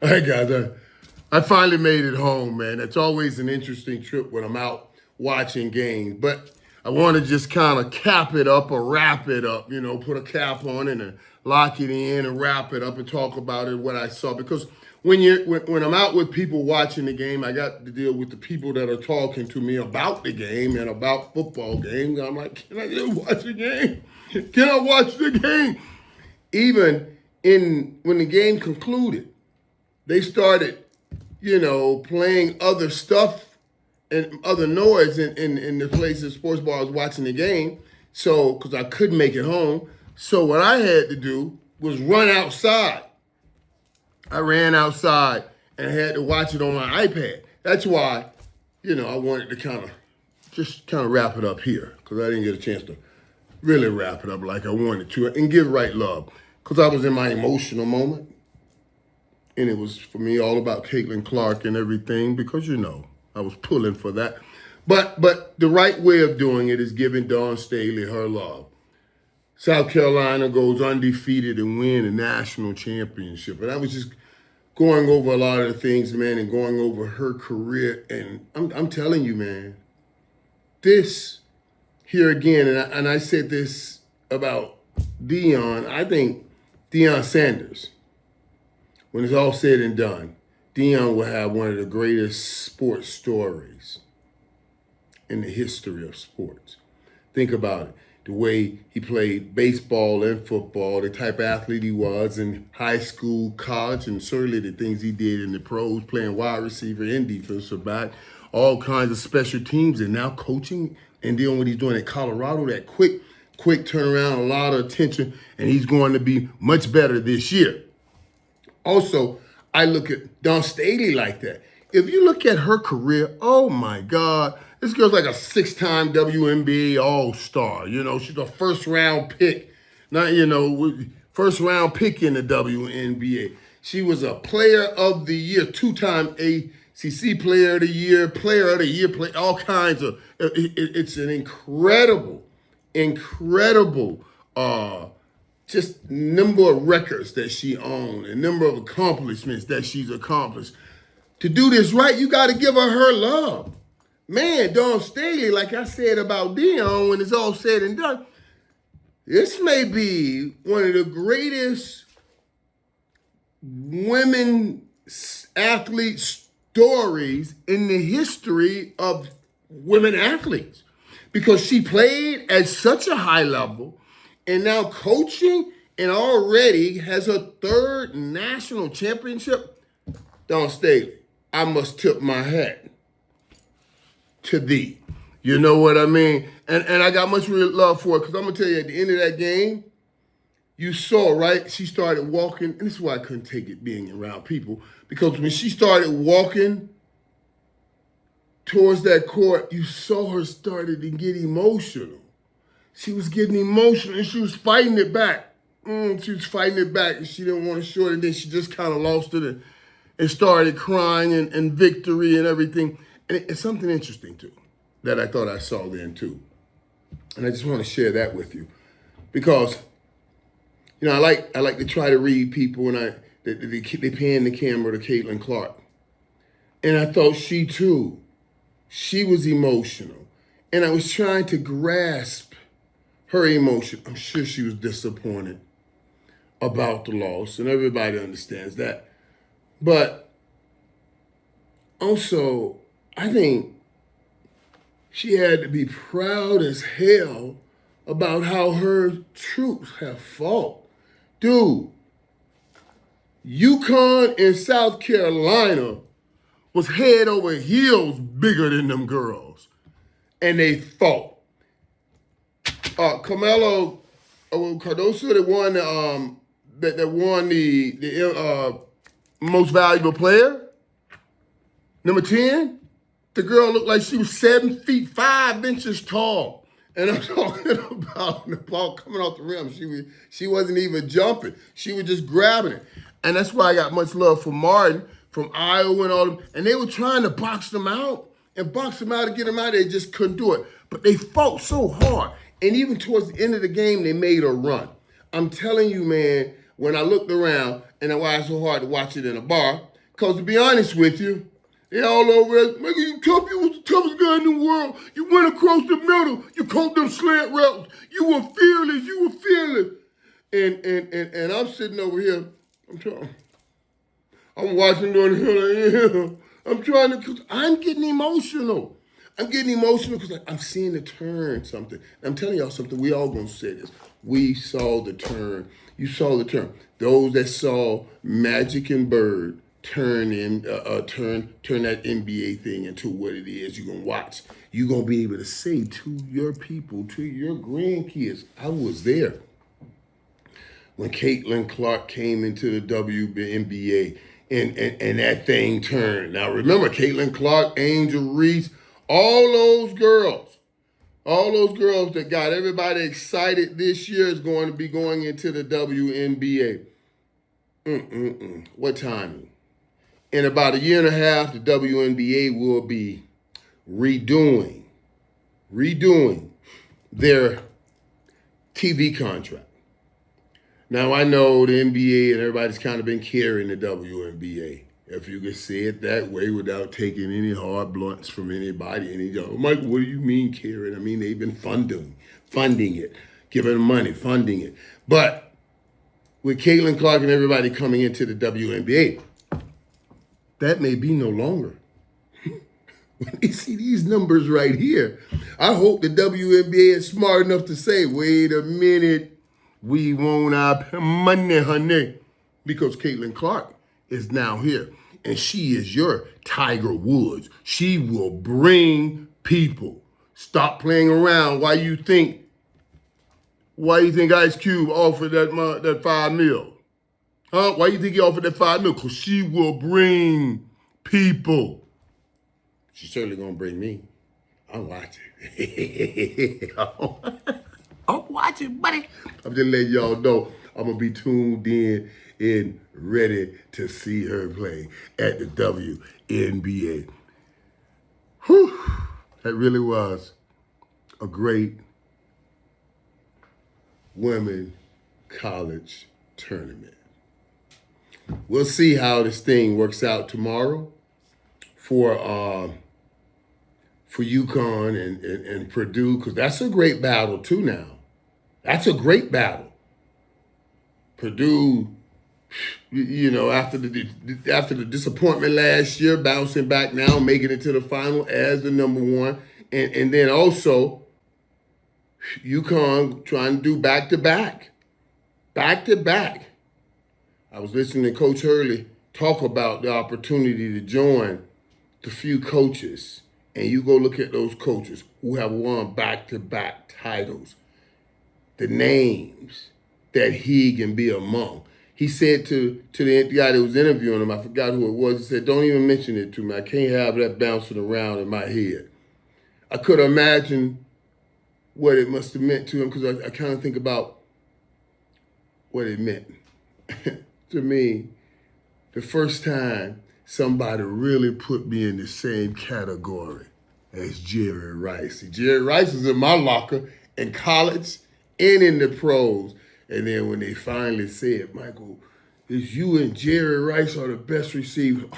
Hey guys, I finally made it home, man. It's always an interesting trip when I'm out watching games, but I want to just kind of cap it up or wrap it up, put a cap on it and lock it in and wrap it up and talk about it, what I saw. Because when I'm out with people watching the game, I got to deal with the people that are talking to me about the game and about football games. I'm like, can I just watch the game? Can I watch the game? Even when the game concluded, they started, playing other stuff and other noise in the places, sports bar I was watching the game. So, because I couldn't make it home. So what I had to do was run outside. I ran outside and had to watch it on my iPad. That's why, I wanted to kind of wrap it up here because I didn't get a chance to really wrap it up like I wanted to and give right love because I was in my emotional moment. And it was, for me, all about Caitlin Clark and everything because, I was pulling for that. But the right way of doing it is giving Dawn Staley her love. South Carolina goes undefeated and win a national championship. And I was just going over a lot of the things, man, and going over her career. And I'm telling you, man, this here again, and I said this about Deion, I think Deion Sanders, when it's all said and done, Deion will have one of the greatest sports stories in the history of sports. Think about it. The way he played baseball and football, the type of athlete he was in high school, college, and certainly the things he did in the pros, playing wide receiver and defensive back, all kinds of special teams, and now coaching and doing what he's doing at Colorado, that quick turnaround, a lot of attention, and he's going to be much better this year. Also, I look at Dawn Staley like that. If you look at her career, oh my God, this girl's like a 6-time WNBA All-Star. She's a first-round pick. Not, first-round pick in the WNBA. She was a player of the year, 2-time ACC player of the year, all kinds of, it's an incredible, just number of records that she owned and number of accomplishments that she's accomplished. To do this right, you got to give her love. Man, Dawn Staley, like I said about Deion, when it's all said and done, this may be one of the greatest women athlete stories in the history of women athletes because she played at such a high level and now coaching and already has her 3rd national championship. Dawn Staley, I must tip my hat to thee. You know what I mean? And I got much real love for it because I'm going to tell you, at the end of that game, you saw, right? She started walking, and this is why I couldn't take it being around people, because when she started walking towards that court, you saw her started to get emotional. She was getting emotional, and she was fighting it back. She was fighting it back, and she didn't want to show it, and then she just kind of lost it and started crying and victory and everything. And it's something interesting, too, that I thought I saw then, too. And I just want to share that with you. Because, I like to try to read people, and they pan the camera to Caitlin Clark. And I thought she, too, she was emotional. And I was trying to grasp her emotion. I'm sure she was disappointed about the loss, and everybody understands that. But also, I think she had to be proud as hell about how her troops have fought. Dude, UConn and South Carolina was head over heels bigger than them girls. And they fought. Carmelo Cardoso that won the most valuable player, number 10. The girl looked like she was 7 feet 5 inches tall. And I'm talking about the ball coming off the rim. She wasn't even jumping. She was just grabbing it. And that's why I got much love for Martin from Iowa and all them. And they were trying to box them out and get them out. They just couldn't do it. But they fought so hard. And even towards the end of the game, they made a run. I'm telling you, man, when I looked around, And why it's so hard to watch it in a bar. Because to be honest with you, they all over us. Nigga, you tough. You was the toughest guy in the world. You went across the middle. You caught them slant routes. You were fearless. You were fearless. And I'm sitting over here. I'm watching down the hill. Like, yeah. I'm trying to. Cause I'm getting emotional. I'm getting emotional because I'm seeing the turn. Something. I'm telling y'all something. We all gonna say this. We saw the turn. You saw the turn. Those that saw Magic and Bird turn that NBA thing into what it is. You're gonna watch. You're gonna be able to say to your people, to your grandkids, I was there when Caitlin Clark came into the WNBA and that thing turned. Now remember, Caitlin Clark, Angel Reese, all those girls that got everybody excited this year is going to be going into the WNBA. What timing? In about a year and a half, the WNBA will be redoing their TV contract. Now, I know the NBA and everybody's kind of been carrying the WNBA, if you could say it that way without taking any hard blunts from anybody. Michael, what do you mean carrying? I mean, they've been funding it, giving them money, funding it. But with Caitlin Clark and everybody coming into the WNBA, that may be no longer. When they see these numbers right here, I hope the WNBA is smart enough to say, wait a minute, we want our money, honey, because Caitlin Clark is now here, and she is your Tiger Woods. She will bring people. Stop playing around. Why you think Ice Cube offered that $5 million? Huh? Why you think he offered that $5 million? Because she will bring people. She's certainly gonna bring me. I'm watching. I'm watching, buddy. I'm just letting y'all know I'm gonna be tuned in and ready to see her play at the WNBA. Whew. That really was a great women college tournament. We'll see how this thing works out tomorrow for UConn and Purdue, because that's a great battle too now. That's a great battle. Purdue, after the disappointment last year, bouncing back now, making it to the final as the number one. And then also UConn trying to do back-to-back. Back-to-back. I was listening to Coach Hurley talk about the opportunity to join the few coaches, and you go look at those coaches who have won back-to-back titles, the names that he can be among. He said to the guy that was interviewing him, I forgot who it was, he said, don't even mention it to me. I can't have that bouncing around in my head. I could imagine what it must have meant to him, because I kind of think about what it meant. To me, the first time somebody really put me in the same category as Jerry Rice. See, Jerry Rice was in my locker in college and in the pros. And then when they finally said, Michael, it's you and Jerry Rice are the best receivers.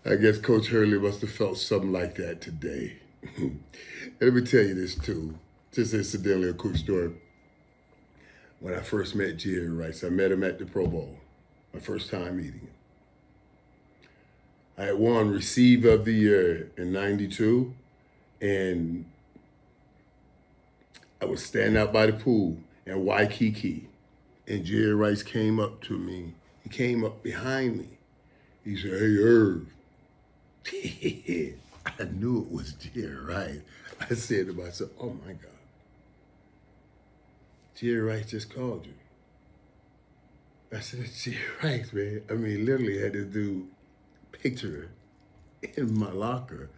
I guess Coach Hurley must have felt something like that today. Let me tell you this too, just incidentally, a quick story. When I first met Jerry Rice, I met him at the Pro Bowl, my first time meeting him. I had won Receiver of the Year in '92, and I was standing out by the pool in Waikiki, and Jerry Rice came up to me. He came up behind me. He said, hey, Irv. I knew it was Jerry Rice. I said to myself, oh my God. Jerry Rice just called you. I said, it's Jerry Rice, man. I mean, literally had to do picture in my locker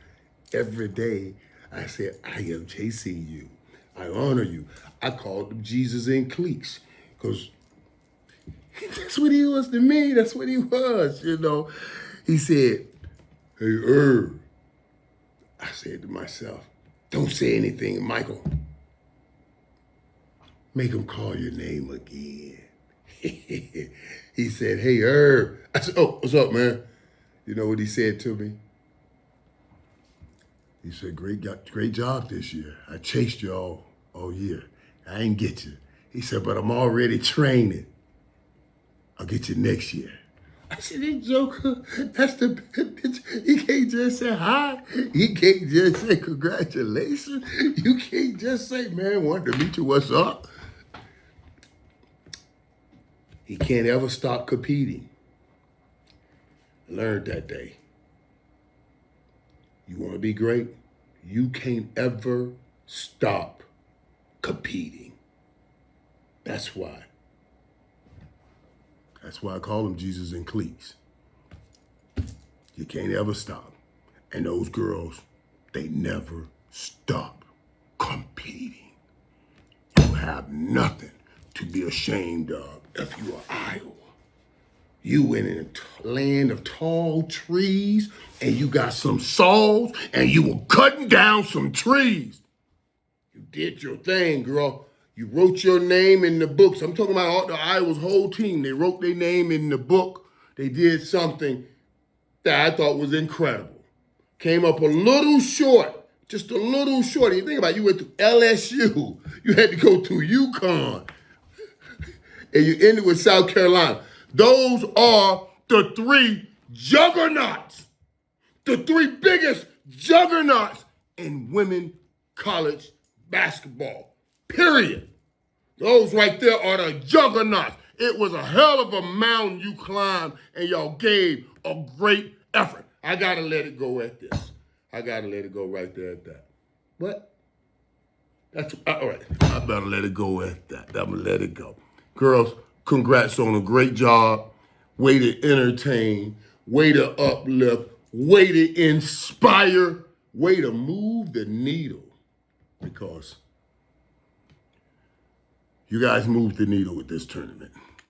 every day. I said, I am chasing you. I honor you. I called him Jesus in cleats, because that's what he was to me. That's what he was, He said, hey, Irv. I said to myself, Don't say anything, Michael. Make him call your name again. He said, hey, Irv. I said, oh, what's up, man? You know what he said to me? He said, great job this year. I chased you all year. I ain't get you. He said, but I'm already training. I'll get you next year. I said, this joker, that's the he can't just say hi. He can't just say congratulations. You can't just say, man, wanted to meet you, what's up? He can't ever stop competing. I learned that day. You want to be great? You can't ever stop competing. That's why. That's why I call him Jesus in cleats. You can't ever stop. And those girls, they never stop competing. You have nothing to be ashamed of if you are Iowa. You in a land of tall trees, and you got some saws, and you were cutting down some trees. You did your thing, girl. You wrote your name in the books. I'm talking about all the Iowa's whole team. They wrote their name in the book. They did something that I thought was incredible. Came up a little short, just a little short. You think about it, you went to LSU. You had to go to UConn. And you ended with South Carolina. Those are the three juggernauts, the three biggest juggernauts in women college basketball, period. Those right there are the juggernauts. It was a hell of a mountain you climbed, and y'all gave a great effort. I got to let it go at this. I got to let it go right there at that. What? That's all right. I better let it go at that. I'm going to let it go. Girls, congrats on a great job. Way to entertain, way to uplift, way to inspire, way to move the needle. Because you guys moved the needle with this tournament.